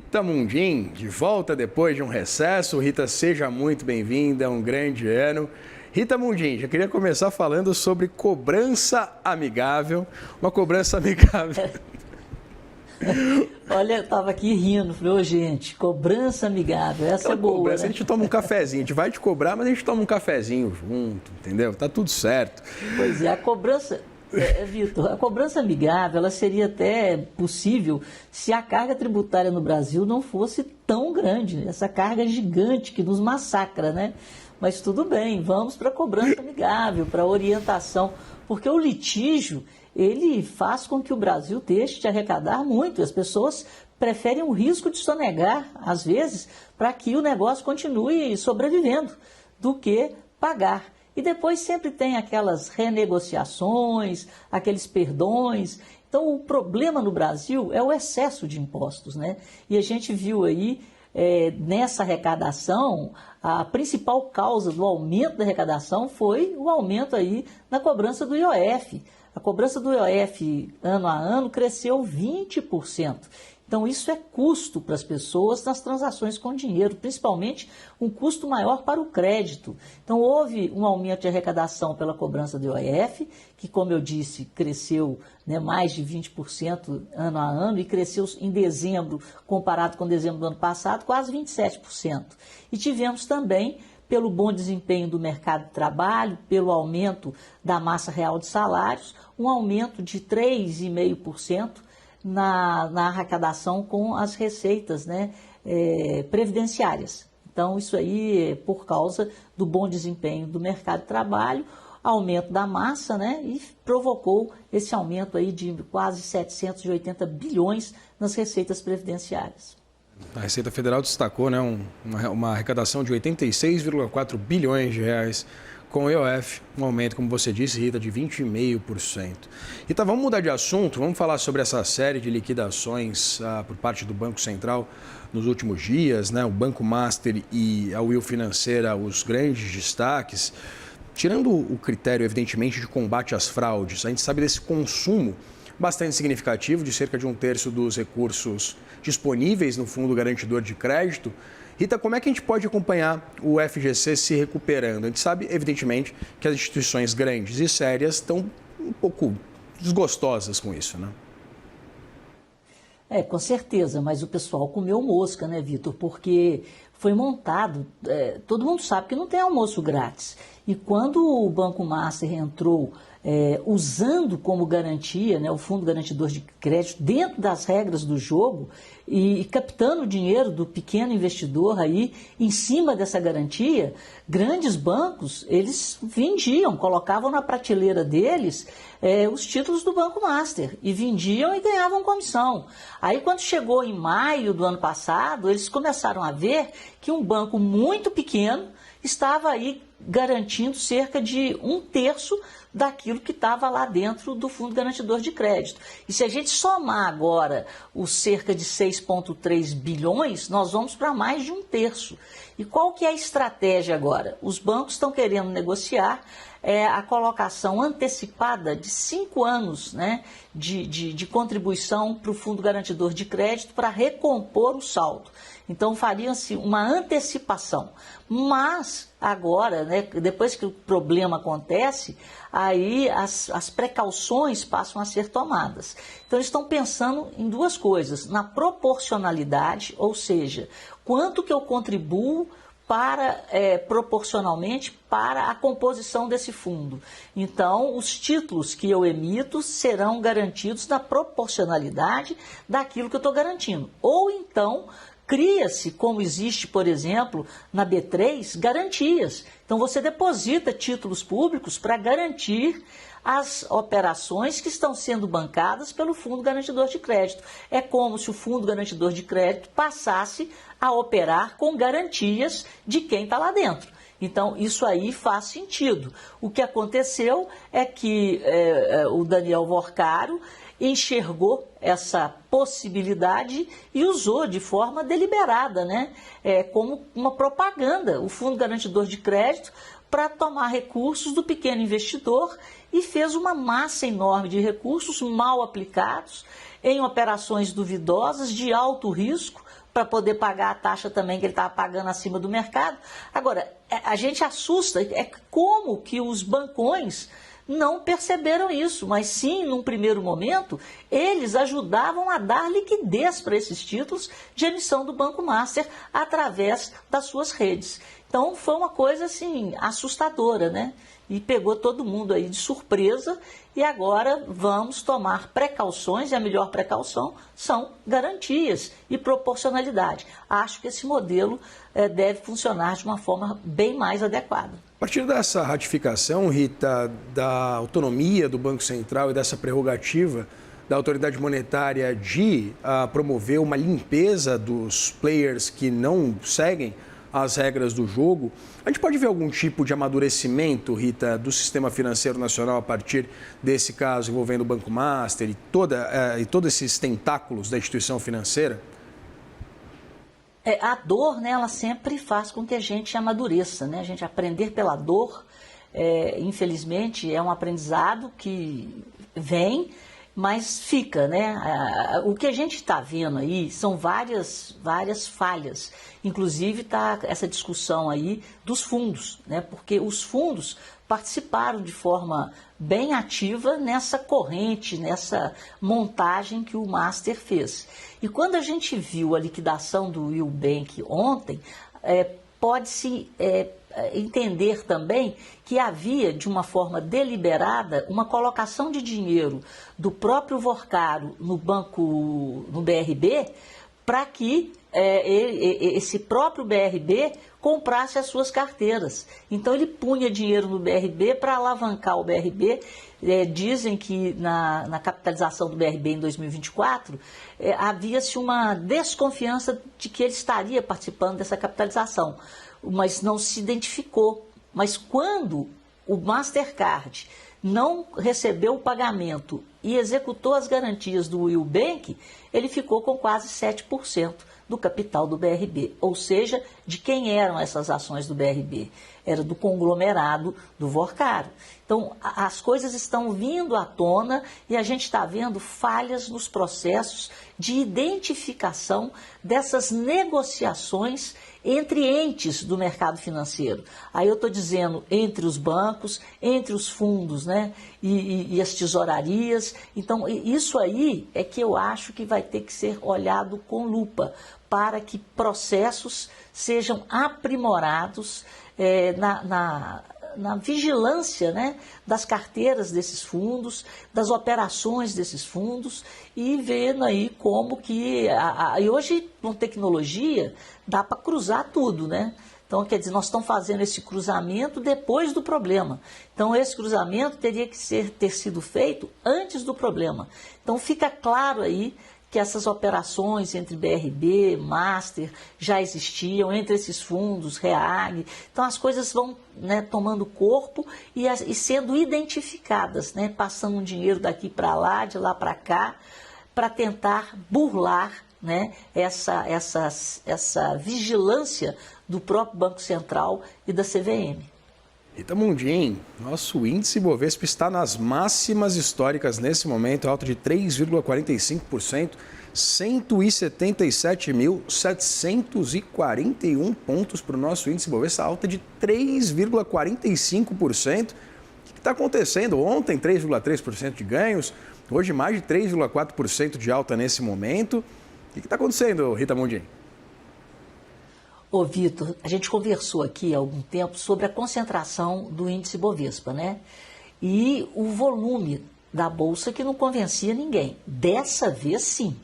Rita Mundim, de volta depois de um recesso. Rita, seja muito bem-vinda, é um grande ano. Rita Mundim, já queria começar falando sobre cobrança amigável. Uma cobrança amigável. Olha, eu estava aqui rindo, falei, ô gente, cobrança amigável, essa é boa, cobrança, né? A gente toma um cafezinho, a gente vai te cobrar, mas a gente toma um cafezinho junto, entendeu? Tá tudo certo. Pois é, a cobrança, Vitor, a cobrança amigável, ela seria até possível se a carga tributária no Brasil não fosse tão grande, né? Essa carga gigante que nos massacra, né? Mas tudo bem, vamos para a cobrança amigável, para a orientação, porque o litígio, ele faz com que o Brasil deixe de arrecadar muito. As pessoas preferem o risco de sonegar, às vezes, para que o negócio continue sobrevivendo, do que pagar. E depois sempre tem aquelas renegociações, aqueles perdões. Então, o problema no Brasil é o excesso de impostos, né? E a gente viu aí, nessa arrecadação, a principal causa do aumento da arrecadação foi o aumento aí na cobrança do IOF. A cobrança do IOF ano a ano cresceu 20%. Então, isso é custo para as pessoas nas transações com dinheiro, principalmente um custo maior para o crédito. Então, houve um aumento de arrecadação pela cobrança do IOF, que, como eu disse, cresceu, né, mais de 20% ano a ano e cresceu em dezembro, comparado com dezembro do ano passado, quase 27%. E tivemos também, pelo bom desempenho do mercado de trabalho, pelo aumento da massa real de salários, um aumento de 3,5% na arrecadação com as receitas, né, previdenciárias. Então, isso aí é por causa do bom desempenho do mercado de trabalho, aumento da massa, né, e provocou esse aumento aí de quase 780 bilhões nas receitas previdenciárias. A Receita Federal destacou, né, uma arrecadação de 86,4 bilhões de reais com o IOF, um aumento, como você disse, Rita, de 20,5%. Rita, vamos mudar de assunto, vamos falar sobre essa série de liquidações por parte do Banco Central nos últimos dias, né? O Banco Master e a Will Financeira, os grandes destaques. Tirando o critério, evidentemente, de combate às fraudes, a gente sabe desse consumo bastante significativo, de cerca de 1/3 dos recursos disponíveis no Fundo Garantidor de Crédito. Rita, como é que a gente pode acompanhar o FGC se recuperando? A gente sabe, evidentemente, que as instituições grandes e sérias estão um pouco desgostosas com isso, né? Com certeza, mas o pessoal comeu mosca, né, Vitor? Porque foi montado, todo mundo sabe que não tem almoço grátis. E quando o Banco Master entrou usando como garantia, né, o Fundo Garantidor de Crédito dentro das regras do jogo e captando o dinheiro do pequeno investidor aí em cima dessa garantia, grandes bancos, eles vendiam, colocavam na prateleira deles os títulos do Banco Master e vendiam e ganhavam comissão. Aí quando chegou em maio do ano passado, eles começaram a ver que um banco muito pequeno estava aí garantindo cerca de 1/3 daquilo que estava lá dentro do Fundo Garantidor de Crédito. E se a gente somar agora os cerca de 6,3 bilhões, nós vamos para mais de 1/3. E qual que é a estratégia agora? Os bancos estão querendo negociar a colocação antecipada de 5 anos, né, de contribuição para o Fundo Garantidor de Crédito para recompor o saldo. Então, faria-se uma antecipação. Mas, agora, né, depois que o problema acontece, aí as precauções passam a ser tomadas. Então, eles estão pensando em duas coisas. Na proporcionalidade, ou seja, quanto que eu contribuo proporcionalmente para a composição desse fundo. Então, os títulos que eu emito serão garantidos na proporcionalidade daquilo que eu estou garantindo. Ou então, cria-se, como existe, por exemplo, na B3, garantias. Então, você deposita títulos públicos para garantir as operações que estão sendo bancadas pelo Fundo Garantidor de Crédito. É como se o Fundo Garantidor de Crédito passasse a operar com garantias de quem está lá dentro. Então, isso aí faz sentido. O que aconteceu é que o Daniel Vorcaro enxergou essa possibilidade e usou de forma deliberada, né? Como uma propaganda, o Fundo Garantidor de Crédito, para tomar recursos do pequeno investidor e fez uma massa enorme de recursos mal aplicados em operações duvidosas, de alto risco, para poder pagar a taxa também que ele estava pagando acima do mercado. Agora, a gente assusta, como que os bancões não perceberam isso, mas sim, num primeiro momento, eles ajudavam a dar liquidez para esses títulos de emissão do Banco Master através das suas redes. Então, foi uma coisa assim, assustadora, né? E pegou todo mundo aí de surpresa, e agora vamos tomar precauções, e a melhor precaução são garantias e proporcionalidade. Acho que esse modelo deve funcionar de uma forma bem mais adequada. A partir dessa ratificação, Rita, da autonomia do Banco Central e dessa prerrogativa da autoridade monetária de promover uma limpeza dos players que não seguem as regras do jogo, a gente pode ver algum tipo de amadurecimento, Rita, do sistema financeiro nacional a partir desse caso envolvendo o Banco Master e todos esses tentáculos da instituição financeira? A dor, né, ela sempre faz com que a gente amadureça, né? A gente aprender pela dor, infelizmente, é um aprendizado que vem, mas fica, né? O que a gente está vendo aí são várias falhas. Inclusive está essa discussão aí dos fundos, né? Porque os fundos participaram de forma bem ativa nessa corrente, nessa montagem que o Master fez. E quando a gente viu a liquidação do Will Bank ontem, pode-se entender também que havia, de uma forma deliberada, uma colocação de dinheiro do próprio Vorcaro no BRB, para que esse próprio BRB comprasse as suas carteiras. Então ele punha dinheiro no BRB para alavancar o BRB. Dizem que na capitalização do BRB em 2024 havia-se uma desconfiança de que ele estaria participando dessa capitalização, mas não se identificou. Mas quando o Mastercard não recebeu o pagamento e executou as garantias do Will Bank, ele ficou com quase 7% do capital do BRB. Ou seja, de quem eram essas ações do BRB? Era do conglomerado do Vorcaro. Então, as coisas estão vindo à tona e a gente está vendo falhas nos processos de identificação dessas negociações entre entes do mercado financeiro. Aí eu estou dizendo entre os bancos, entre os fundos, né, e as tesourarias. Então, isso aí é que eu acho que vai ter que ser olhado com lupa para que processos sejam aprimorados na vigilância, né, das carteiras desses fundos, das operações desses fundos, e vendo aí como que... E hoje, com tecnologia, dá para cruzar tudo, né? Então, quer dizer, nós estamos fazendo esse cruzamento depois do problema. Então, esse cruzamento teria que ter sido feito antes do problema. Então, fica claro aí que essas operações entre BRB, Master, já existiam, entre esses fundos, REAG. Então, as coisas vão, né, tomando corpo e sendo identificadas, né, passando um dinheiro daqui para lá, de lá para cá, para tentar burlar, né, essa vigilância do próprio Banco Central e da CVM. Rita Mundim, nosso índice Bovespa está nas máximas históricas nesse momento, alta de 3,45%, 177.741 pontos para o nosso índice Bovespa, alta de 3,45%. O que está acontecendo? Ontem, 3,3% de ganhos, hoje mais de 3,4% de alta nesse momento. O que está acontecendo, Rita Mundim? Ô Vitor, a gente conversou aqui há algum tempo sobre a concentração do índice Bovespa, né? E o volume da Bolsa que não convencia ninguém. Dessa vez, sim.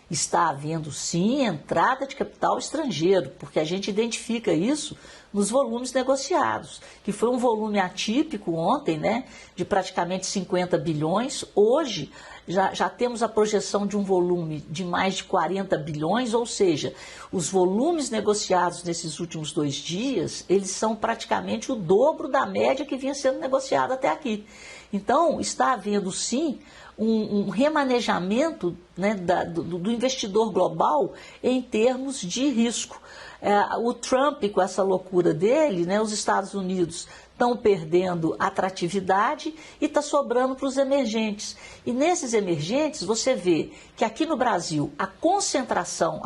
Está havendo, sim, entrada de capital estrangeiro, porque a gente identifica isso nos volumes negociados, que foi um volume atípico ontem, né, de praticamente 50 bilhões. Hoje, já temos a projeção de um volume de mais de 40 bilhões, ou seja, os volumes negociados nesses últimos 2 dias, eles são praticamente o dobro da média que vinha sendo negociada até aqui. Então, está havendo, sim, um remanejamento, né, do investidor global em termos de risco. O Trump, com essa loucura dele, né, os Estados Unidos estão perdendo atratividade e está sobrando para os emergentes. E nesses emergentes você vê que aqui no Brasil a concentração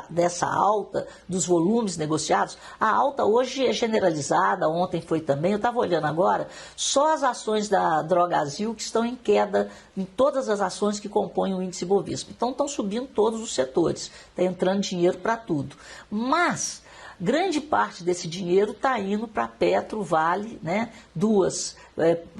dessa alta, dos volumes negociados, a alta hoje é generalizada, ontem foi também, eu estava olhando agora, só as ações da Drogasil que estão em queda em todas as ações que compõem o índice Bovespa. Então estão subindo todos os setores, está entrando dinheiro para tudo. Mas grande parte desse dinheiro está indo para Petro, Vale, né, duas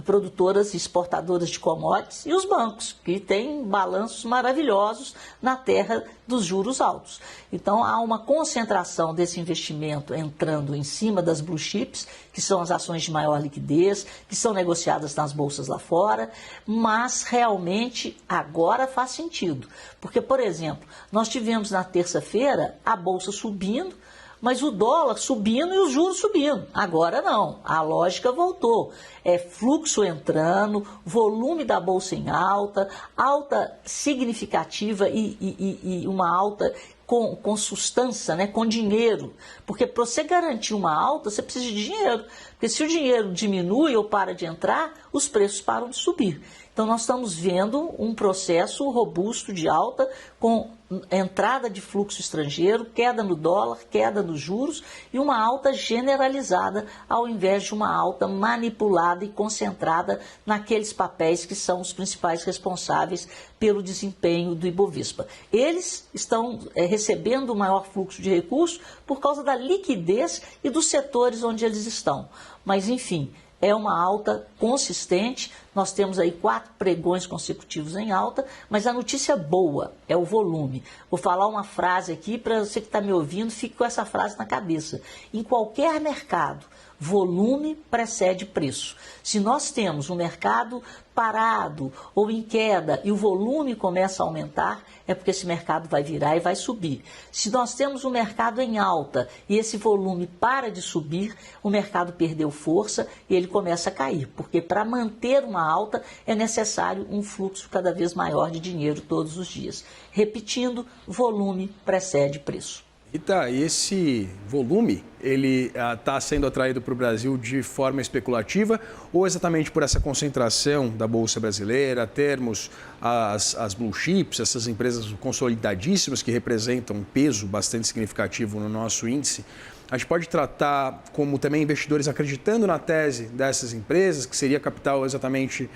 produtoras e exportadoras de commodities, e os bancos, que têm balanços maravilhosos na terra dos juros altos. Então, há uma concentração desse investimento entrando em cima das blue chips, que são as ações de maior liquidez, que são negociadas nas bolsas lá fora, mas realmente agora faz sentido. Porque, por exemplo, nós tivemos na terça-feira a bolsa subindo, mas o dólar subindo e os juros subindo. Agora não, a lógica voltou. É fluxo entrando, volume da bolsa em alta, alta significativa e uma alta com substância, né, com dinheiro. Porque para você garantir uma alta, você precisa de dinheiro. Porque se o dinheiro diminui ou para de entrar, os preços param de subir. Então, nós estamos vendo um processo robusto de alta com entrada de fluxo estrangeiro, queda no dólar, queda nos juros e uma alta generalizada ao invés de uma alta manipulada e concentrada naqueles papéis que são os principais responsáveis pelo desempenho do Ibovespa. Eles estão recebendo o maior fluxo de recursos por causa da liquidez e dos setores onde eles estão. Mas, enfim, é uma alta consistente, nós temos aí 4 pregões consecutivos em alta, mas a notícia boa é o volume. Vou falar uma frase aqui para você que está me ouvindo, fique com essa frase na cabeça. Em qualquer mercado, volume precede preço. Se nós temos um mercado parado ou em queda e o volume começa a aumentar, é porque esse mercado vai virar e vai subir. Se nós temos um mercado em alta e esse volume para de subir, o mercado perdeu força e ele começa a cair, porque para manter uma alta é necessário um fluxo cada vez maior de dinheiro todos os dias. Repetindo, volume precede preço. Rita, esse volume, ele está sendo atraído para o Brasil de forma especulativa ou exatamente por essa concentração da Bolsa Brasileira, termos as blue chips, essas empresas consolidadíssimas que representam um peso bastante significativo no nosso índice? A gente pode tratar como também investidores acreditando na tese dessas empresas, que seria capital exatamente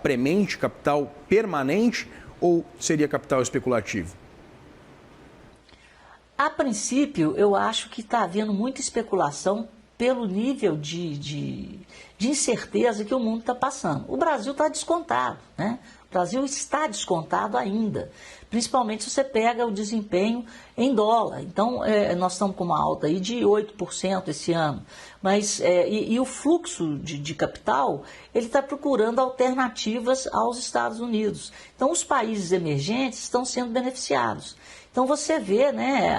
premente, capital permanente, ou seria capital especulativo? A princípio, eu acho que está havendo muita especulação pelo nível de incerteza que o mundo está passando. O Brasil está descontado, né? O Brasil está descontado ainda, principalmente se você pega o desempenho em dólar. Então, nós estamos com uma alta aí de 8% esse ano, mas e o fluxo de capital, ele está procurando alternativas aos Estados Unidos. Então, os países emergentes estão sendo beneficiados. Então você vê, né,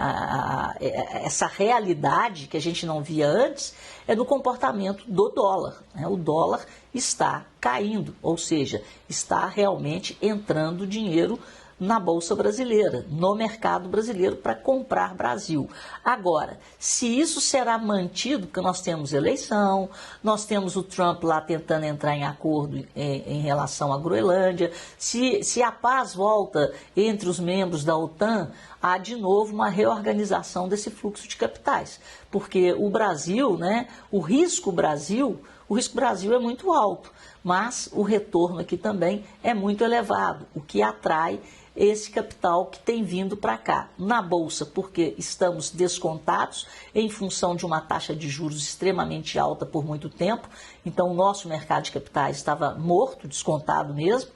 essa realidade que a gente não via antes é do comportamento do dólar, né? O dólar está caindo, ou seja, está realmente entrando dinheiro na Bolsa Brasileira, no mercado brasileiro para comprar Brasil. Agora, se isso será mantido, porque nós temos eleição, nós temos o Trump lá tentando entrar em acordo em relação à Groenlândia, se a paz volta entre os membros da OTAN, há de novo uma reorganização desse fluxo de capitais, porque o Brasil, né, o risco Brasil é muito alto, mas o retorno aqui também é muito elevado, o que atrai esse capital que tem vindo para cá. Na Bolsa, porque estamos descontados em função de uma taxa de juros extremamente alta por muito tempo, então o nosso mercado de capitais estava morto, descontado mesmo,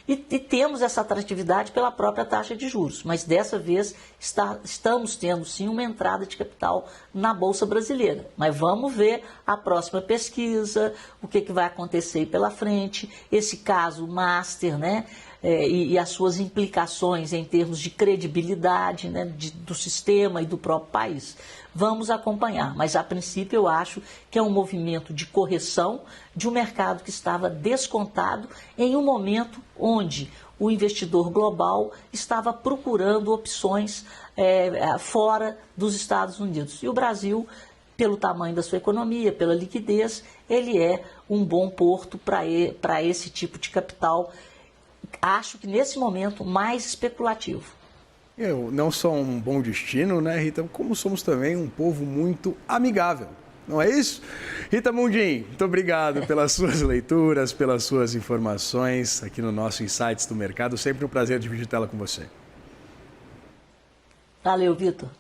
e temos essa atratividade pela própria taxa de juros, mas dessa vez estamos tendo sim uma entrada de capital na Bolsa Brasileira. Mas vamos ver a próxima pesquisa, o que vai acontecer aí pela frente, esse caso Master, né? E as suas implicações em termos de credibilidade, né, do sistema e do próprio país. Vamos acompanhar, mas a princípio eu acho que é um movimento de correção de um mercado que estava descontado em um momento onde o investidor global estava procurando opções fora dos Estados Unidos. E o Brasil pelo tamanho da sua economia, pela liquidez, ele é um bom porto para esse tipo de capital. Acho que nesse momento mais especulativo. Não só um bom destino, né, Rita, como somos também um povo muito amigável. Não é isso? Rita Mundim, muito obrigado pelas suas leituras, pelas suas informações aqui no nosso Insights do Mercado. Sempre um prazer dividir tela com você. Valeu, Vitor.